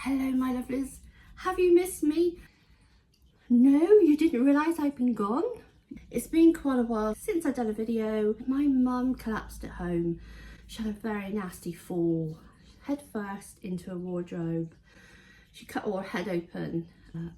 Hello my lovelies, have you missed me? No, you didn't realise I'd been gone? It's been quite a while since I've done a video. My mum collapsed at home. She had a very nasty fall, head first into a wardrobe. She cut her head open.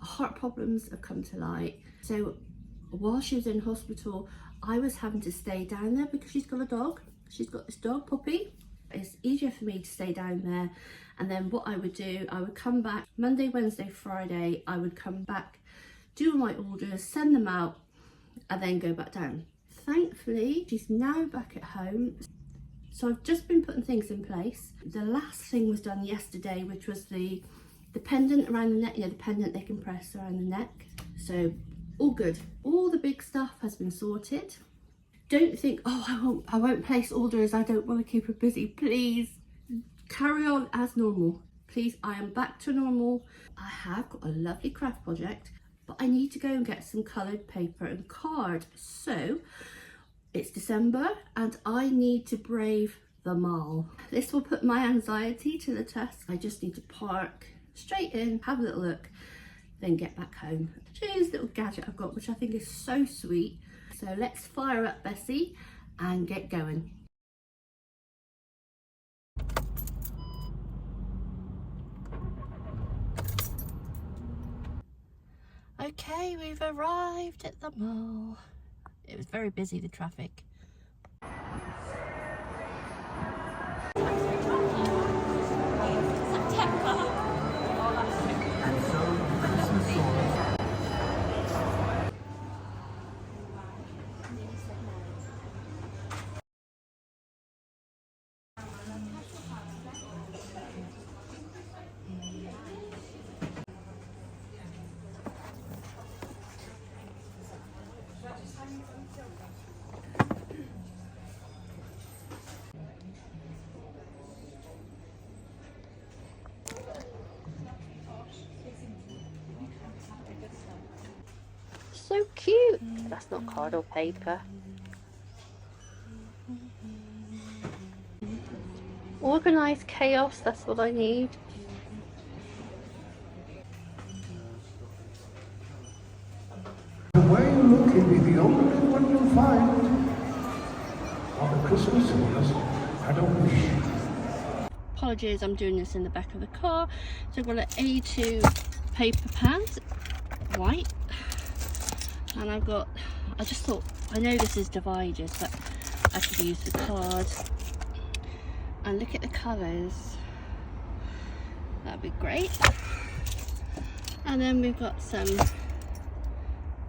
Heart problems have come to light. So while she was in hospital, I was having to stay down there because she's got a dog. She's got this dog, Poppy. It's easier for me to stay down there, and then what I would do, I would come back Monday, Wednesday, Friday. I would come back, do my orders, send them out, and then go back down. Thankfully, she's now back at home, so I've just been putting things in place. The last thing was done yesterday, which was the pendant around the neck. You know, the pendant they can press around the neck. So all good. All the big stuff has been sorted. Don't think, oh, I won't place orders, I don't want to keep her busy. Please carry on as normal. Please, I am back to normal. I have got a lovely craft project, but I need to go and get some coloured paper and card. So it's December and I need to brave the mall. This will put my anxiety to the test. I just need to park straight in, have a little look, then get back home. Show you this little gadget I've got, which I think is so sweet. So let's fire up Bessie and get going. Okay, we've arrived at the mall. It was very busy, the traffic. So cute. That's not card or paper. Organised chaos, that's what I need. Where you look will be the only one you'll find. On the Christmas orders, I don't wish. Apologies, I'm doing this in the back of the car. So I've got an A2 paper pad, white. And I've got, I just thought, I know this is divided, but I could use the card. And look at the colours. That'd be great. And then we've got some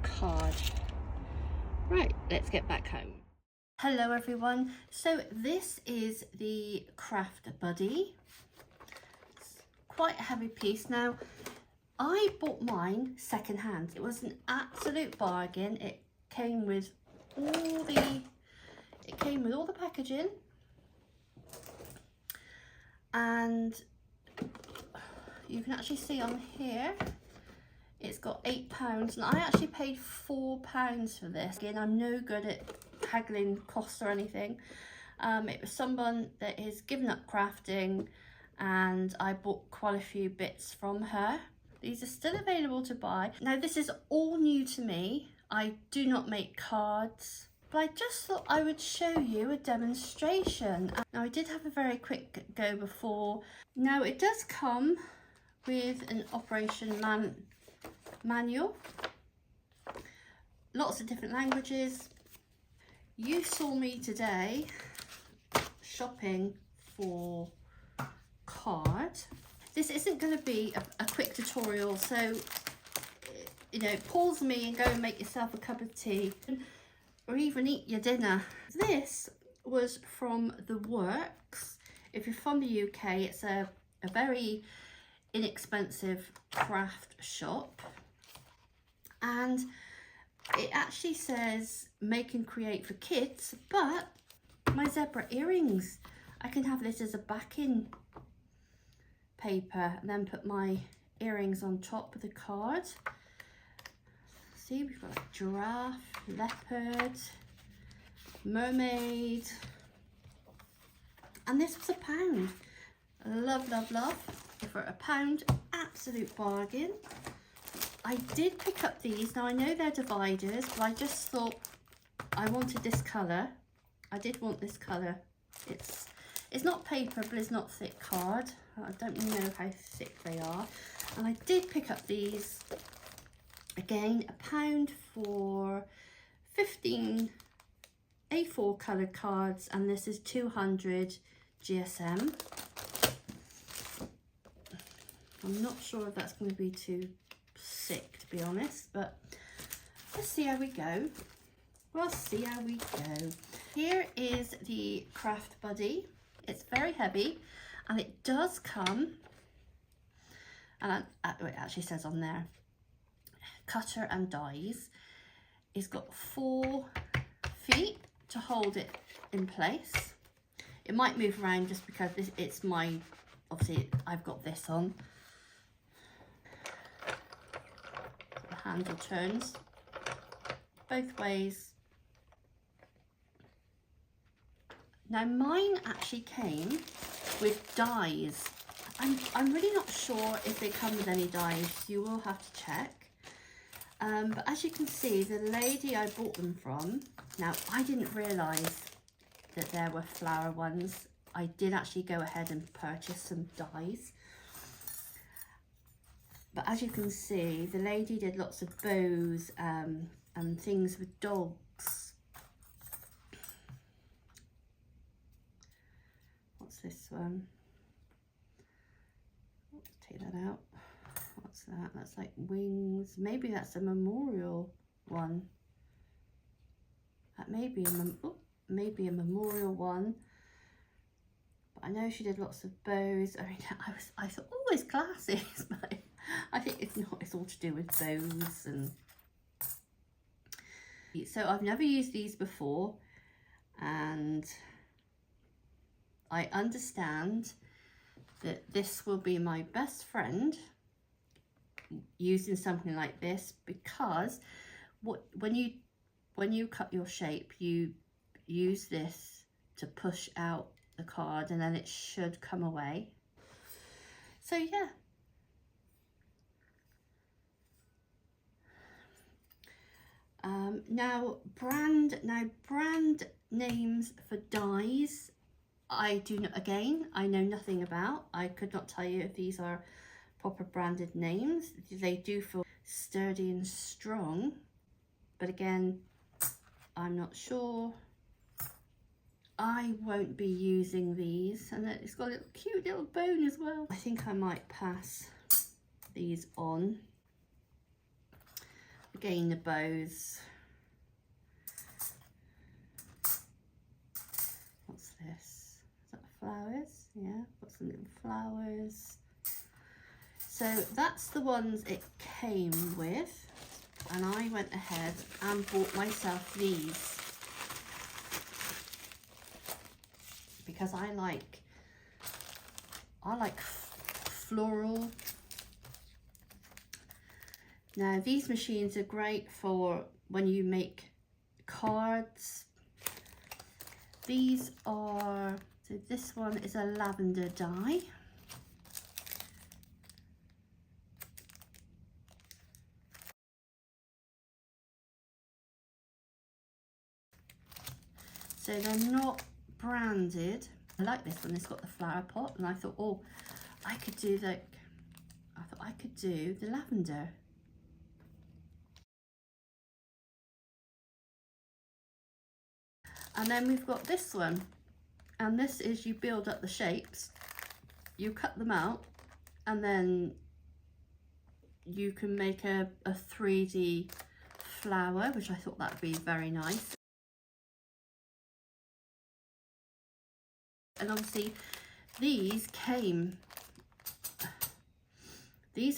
card. Right, let's get back home. Hello everyone. So this is the Craft Buddy. It's quite a heavy piece. Now, I bought mine second hand. It was an absolute bargain. It came with all the packaging, and you can actually see on here it's got £8, and I actually paid £4 for this. Again, I'm no good at haggling costs or anything. It was someone that has given up crafting, and I bought quite a few bits from her. These are still available to buy. Now, this is all new to me. I do not make cards, but I just thought I would show you a demonstration. Now, I did have a very quick go before. Now, it does come with an operation manual. Lots of different languages. You saw me today shopping for card. This isn't going to be a quick tutorial, so, you know, pause me and go and make yourself a cup of tea or even eat your dinner. This was from The Works. If you're from the UK, it's a very inexpensive craft shop, and it actually says make and create for kids, but my zebra earrings, I can have this as a backing paper and then put my earrings on top of the card. See, we've got like giraffe, leopard, mermaid, and this was £1. Love, love, love. For £1 absolute bargain. I did pick up these. Now I know they're dividers, but I just thought I wanted this colour. I did want this colour. It's not paper, but it's not thick card. I don't know how thick they are. And I did pick up these. Again, £1 for 15 A4 coloured cards, and this is 200 GSM. I'm not sure if that's going to be too sick, to be honest, but let's see how we go. We'll see how we go. Here is the Craft Buddy. It's very heavy, and it does come, and it actually says on there, cutter and dies. It's got 4 feet to hold it in place. It might move around just because it's my, obviously I've got this on. The handle turns both ways. Now mine actually came with dies. I'm really not sure if they come with any dies. You will have to check. But as you can see, the lady I bought them from, now I didn't realise that there were flower ones. I did actually go ahead and purchase some dies. But as you can see, the lady did lots of bows and things with dogs. What's this one? Let's take that out. What's that? That's like wings. Maybe that's a memorial one. That may be maybe a memorial one. But I know she did lots of bows. I mean, I thought, oh, it's glasses, but I think it's not. It's all to do with bows. And so I've never used these before, and I understand that this will be my best friend using something like this, because when you cut your shape, you use this to push out the card, and then it should come away. So yeah. Now brand names for dies, I do not, again, I know nothing about. I could not tell you if these are proper branded names. They do feel sturdy and strong, but again, I'm not sure. I won't be using these, and it's got a little cute little bone as well. I think I might pass these on. Again, the bows. What's this? Is that flowers? Yeah, got some little flowers. So that's the ones it came with, and I went ahead and bought myself these because I like floral. Now these machines are great for when you make cards. These are, so this one is a lavender dye. So they're not branded. I like this one, it's got the flower pot, and I thought, oh, I could do the lavender. And then we've got this one, and this is, you build up the shapes, you cut them out, and then you can make a 3D flower, which I thought that would be very nice. And obviously these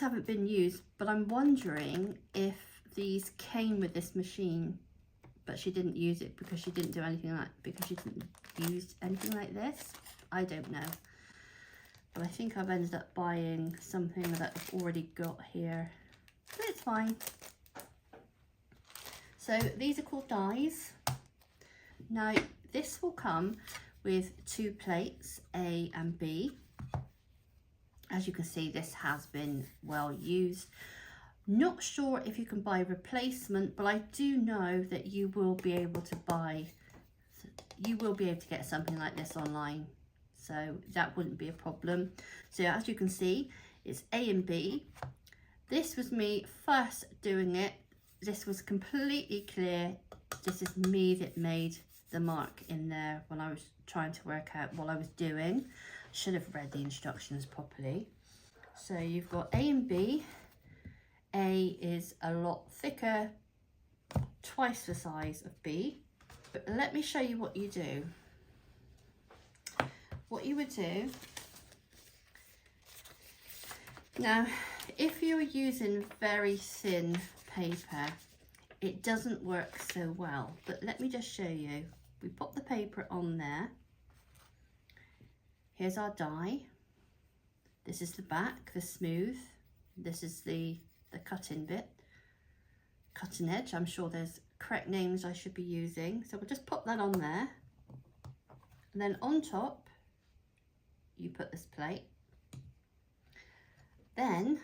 haven't been used, but I'm wondering if these came with this machine, but she didn't use it because she didn't use anything like this. I don't know, but I think I've ended up buying something that I've already got here, but it's fine. So these are called dies. Now this will come with 2 plates, A and B, As you can see, this has been well used. Not sure if you can buy replacement, but I do know that you will be able to get something like this online. So that wouldn't be a problem. So as you can see, it's A and B. This was me first doing it. This was completely clear. This is me that made the mark in there when I was trying to work out what I was doing. Should have read the instructions properly. So you've got A and B. A is a lot thicker, twice the size of B. But let me show you what you do. What you would do, now if you're using very thin paper, it doesn't work so well, but let me just show you. We put the paper on there. Here's our die. This is the back, the smooth. This is the cutting bit, cutting edge. I'm sure there's correct names I should be using. So we'll just pop that on there. And then on top, you put this plate. Then,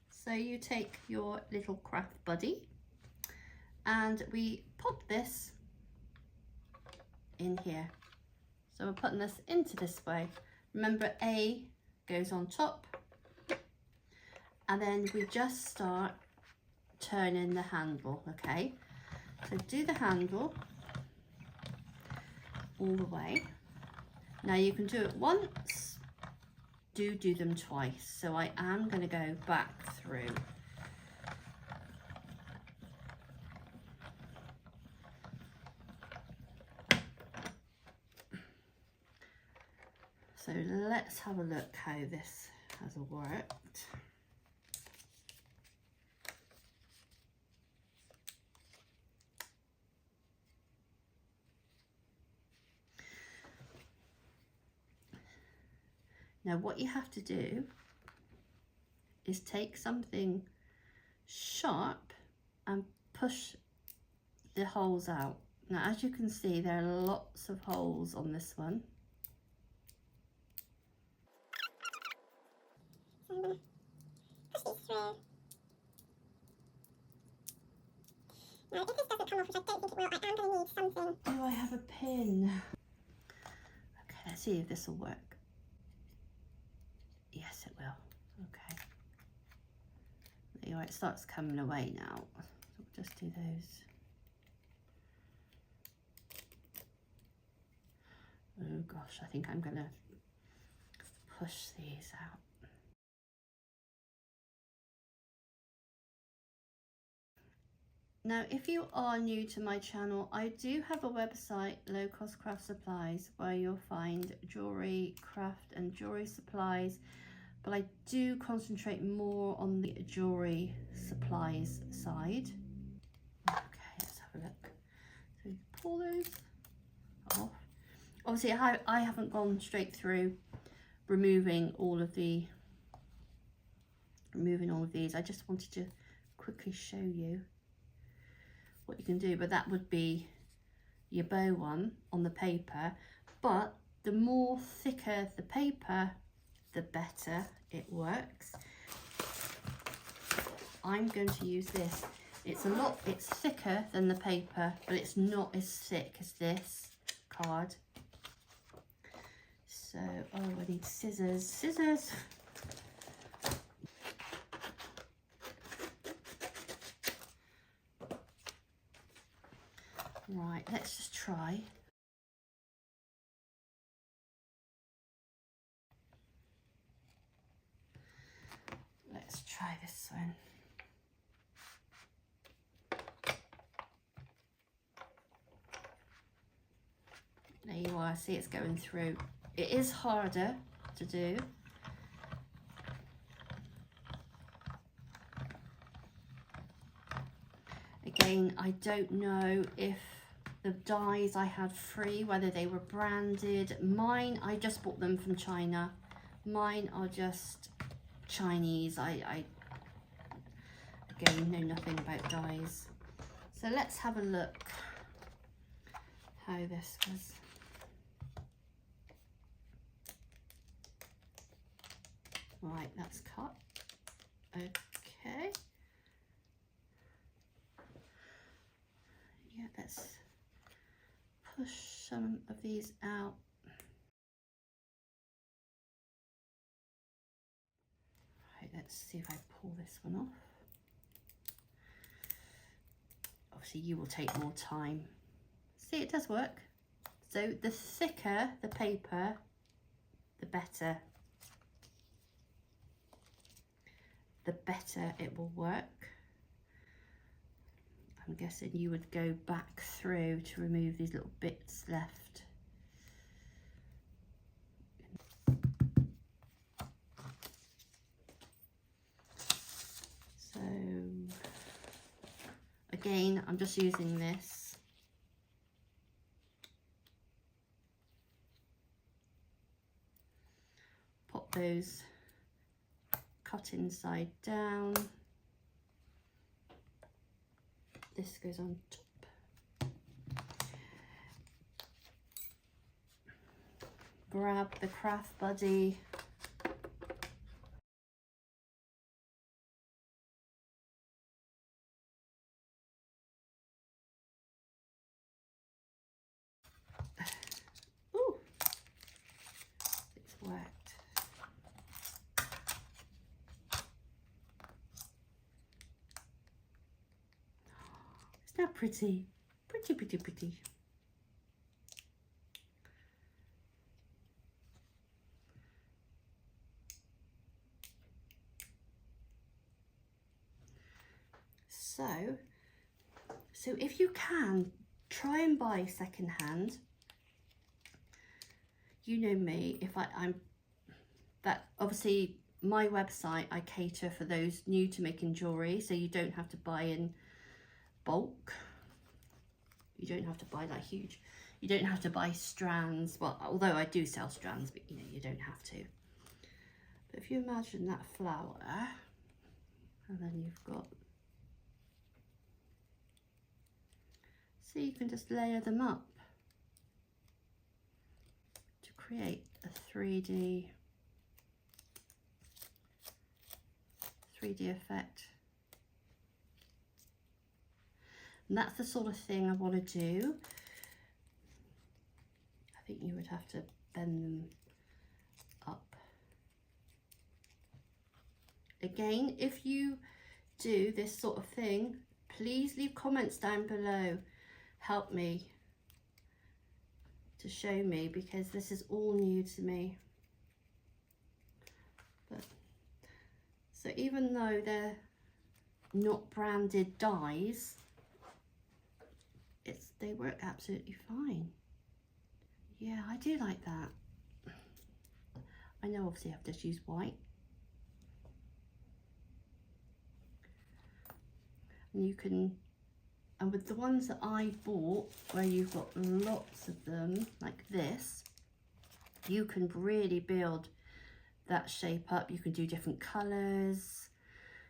so you take your little craft buddy and we pop this in here. So we're putting this into this way. Remember, A goes on top, and then we just start turning the handle, okay? So do the handle all the way. Now you can do it once, do them twice. So I am going to go back through. So let's have a look how this has worked. Now what you have to do is take something sharp and push the holes out. Now as you can see, there are lots of holes on this one. So I'm going to push these through. Now if this doesn't come off, which I don't think it will, I am going to need something. Do I have a pin? Okay, let's see if this will work. Yes, it will. Okay. There you are, it starts coming away now. So we'll just do those. Oh gosh, I think I'm going to push these out. Now, if you are new to my channel, I do have a website, Low Cost Craft Supplies, where you'll find jewellery, craft and jewellery supplies, but I do concentrate more on the jewellery supplies side. Okay, let's have a look. So you pull those off. Obviously, I haven't gone straight through removing all of these. I just wanted to quickly show you what you can do, but that would be your bow one on the paper. But the more thicker the paper, the better it works. I'm going to use this. It's thicker than the paper, but it's not as thick as this card. So, oh, I need scissors. Right, let's just try. Let's try this one. There you are, see it's going through. It is harder to do. Again, I don't know if the dies I had free, whether they were branded. Mine, I just bought them from China. Mine are just Chinese. I again know nothing about dies. So let's have a look how this was. Right, that's cut. Okay. Yeah, let's push some of these out. Right, let's see if I pull this one off. Obviously, you will take more time. See, it does work. So the thicker the paper, the better. The better it will work. I'm guessing you would go back through to remove these little bits left. So again, I'm just using this. Pop those cut inside down. This goes on top. Grab the craft buddy. Ooh, it's worked. Isn't that pretty? Pretty, pretty, pretty. So if you can, try and buy secondhand. You know me, if I'm that obviously my website, I cater for those new to making jewelry, so you don't have to buy in bulk. You don't have to buy like huge. You don't have to buy strands. Well, although I do sell strands, but you know, you don't have to. But if you imagine that flower, and then you've got, so you can just layer them up to create a 3D effect. And that's the sort of thing I want to do. I think you would have to bend them up. Again, if you do this sort of thing, please leave comments down below. Help me to show me, because this is all new to me. But so even though they're not branded dies, they work absolutely fine. Yeah, I do like that. I know obviously I've just used white. And you can, and with the ones that I bought, where you've got lots of them, like this, you can really build that shape up. You can do different colours.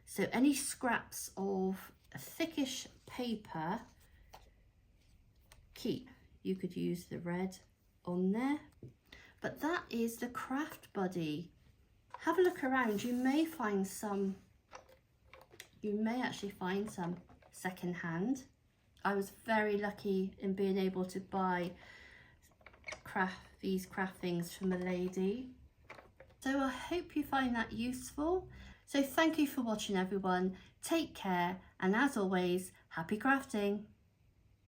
So any scraps of a thickish paper, keep. You could use the red on there. But that is the Craft Buddy. Have a look around. You may find some, you may actually find some secondhand. I was very lucky in being able to buy these craft things from a lady. So I hope you find that useful. So thank you for watching, everyone. Take care, and as always, happy crafting.